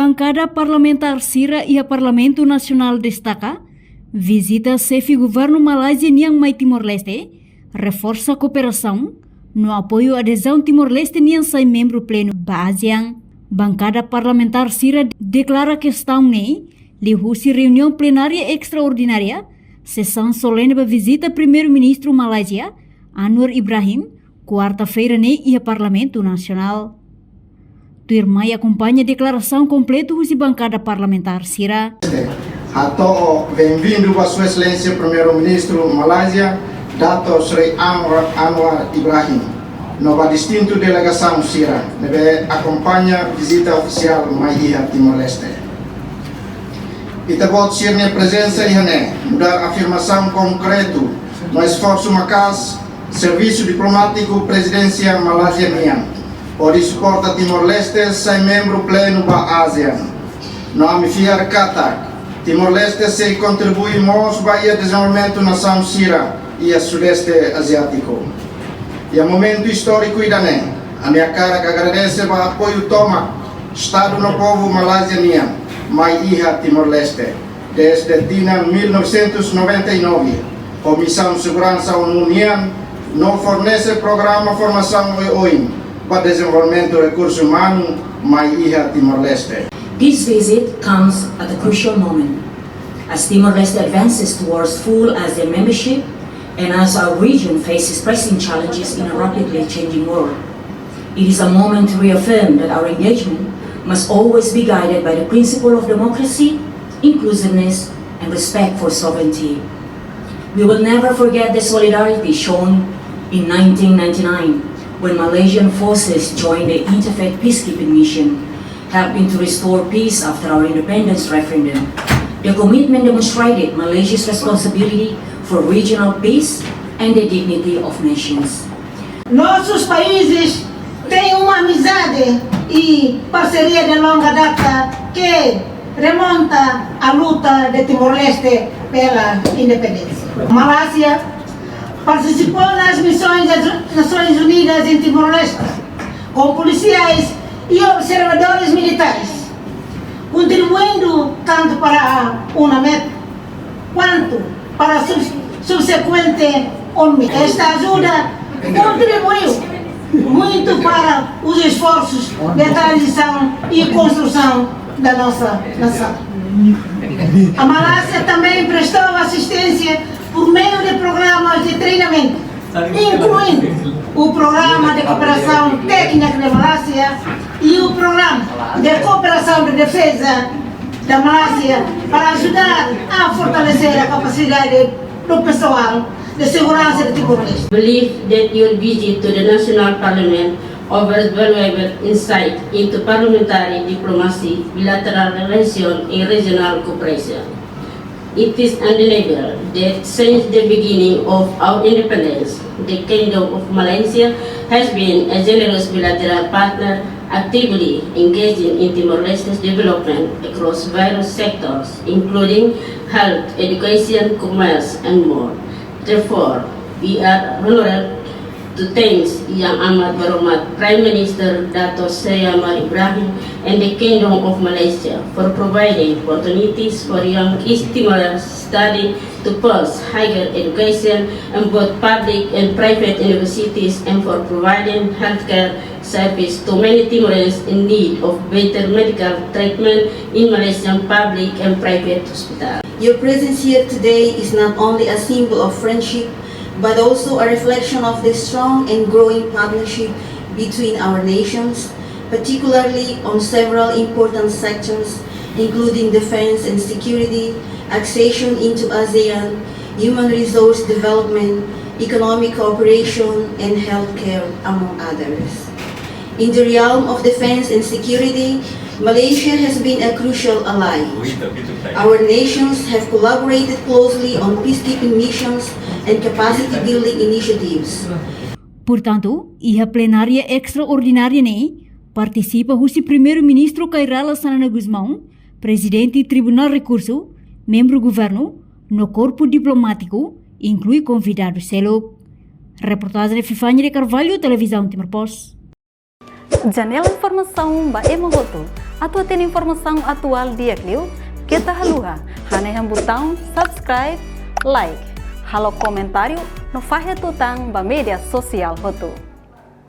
Bancada Parlamentar Sira e a Parlamento Nacional destaca visita chefe governo Malásia niang mai Timor-Leste, reforça a cooperação no apoio à adesão Timor-Leste niang sai membro pleno ba ASEAN. Bancada Parlamentar Sira declara questão ne lihusi reunião plenária extraordinária, sessão solene ba visita primeiro-ministro Malásia Anwar Ibrahim, quarta-feira ne e a Parlamento Nacional. Tuirmai acompanha a declaração completa da Bancada Parlamentar Sira. Bem-vindo a Sua Excelência Primeiro-Ministro Malásia, Dato Sri Anwar Ibrahim. Nova distinto delegação Sira, acompanha a visita oficial Maia Timor-Leste. Kita sirne presença e mudar afirmação concreto no esforço macas serviço diplomático presidência Malásia niang ori suporta Timor-Leste sai membro pleno ba ASEAN. No amifiar kata Timor-Leste se contribui mos ba ia desenvolvimento nação Sira e a Sudeste Asiático. E a momento histórico idane, a minha cara que agradece o apoio toma Estado no povo Malásia niang mai iha Timor-Leste desde Tina 1999. Comissão de Segurança União não fornece programa formação OIM para desenvolvimento de recursos humanos mai iha Timor-Leste. This visit comes at a crucial moment as Timor-Leste advances towards full ASEAN membership and as our region faces pressing challenges in a rapidly changing world. It is a moment to reaffirm that our engagement must always be guided by the principle of democracy, inclusiveness, and respect for sovereignty. We will never forget the solidarity shown in 1999 when Malaysian forces joined the Interfaith Peacekeeping Mission, helping to restore peace after our independence referendum. The commitment demonstrated Malaysia's responsibility for regional peace and the dignity of nations. Nossos países têm uma amizade e parceria de longa data que remonta à luta de Timor-Leste pela independência. Malásia participou nas missões das Nações Unidas em Timor-Leste com policiais e observadores militares, contribuindo tanto para a UNAMED quanto para a subsequente ONU. Esta ajuda contribuiu muito para os esforços de transição e construção da nossa nação. A Malásia também prestou assistência por meio de programas de treinamento, incluindo o Programa de Cooperação Técnica de Malásia e o Programa de Cooperação de Defesa da Malásia para ajudar a fortalecer a capacidade do pessoal de segurança de Timor-Leste. Believe that your visit to the National Parliament offers valuable insight into parliamentary diplomacy, bilateral relations, and regional cooperation. It is undeniable that since the beginning of our independence, the Kingdom of Malaysia has been a generous bilateral partner, actively engaging in Timor-Leste's development across various sectors, including health, education, commerce, and more. Therefore, we are honored to thank Yang Amat Berhormat Prime Minister Dato Sri Anwar Ibrahim and the Kingdom of Malaysia for providing opportunities for young East Timorers study to pursue higher education in both public and private universities and for providing healthcare service to many Timorans in need of better medical treatment in Malaysian public and private hospitals. Your presence here today is not only a symbol of friendship, but also a reflection of the strong and growing partnership between our nations, particularly on several important sectors, including defense and security, accession into ASEAN, human resource development, economic cooperation, and healthcare, among others. In the realm of defense and security, Malaysia has been a crucial ally. Our nations have collaborated closely on peacekeeping missions and capacity building initiatives. Portanto, a plenária extraordinária ne participa o primeiro-ministro Kairala Sanana Guzmão, presidente Tribunal Recurso, membro governo, no corpo diplomático, inclui convidado selo. Reportagem de Fifanya de Carvalho, Televisão Timor-Post. Janela Informação Bae Magoto. atau tem informação atual dia kliu, kita haluha, hane botão subscribe, like, halo comentário no fahe tutang ba media sosial hotu.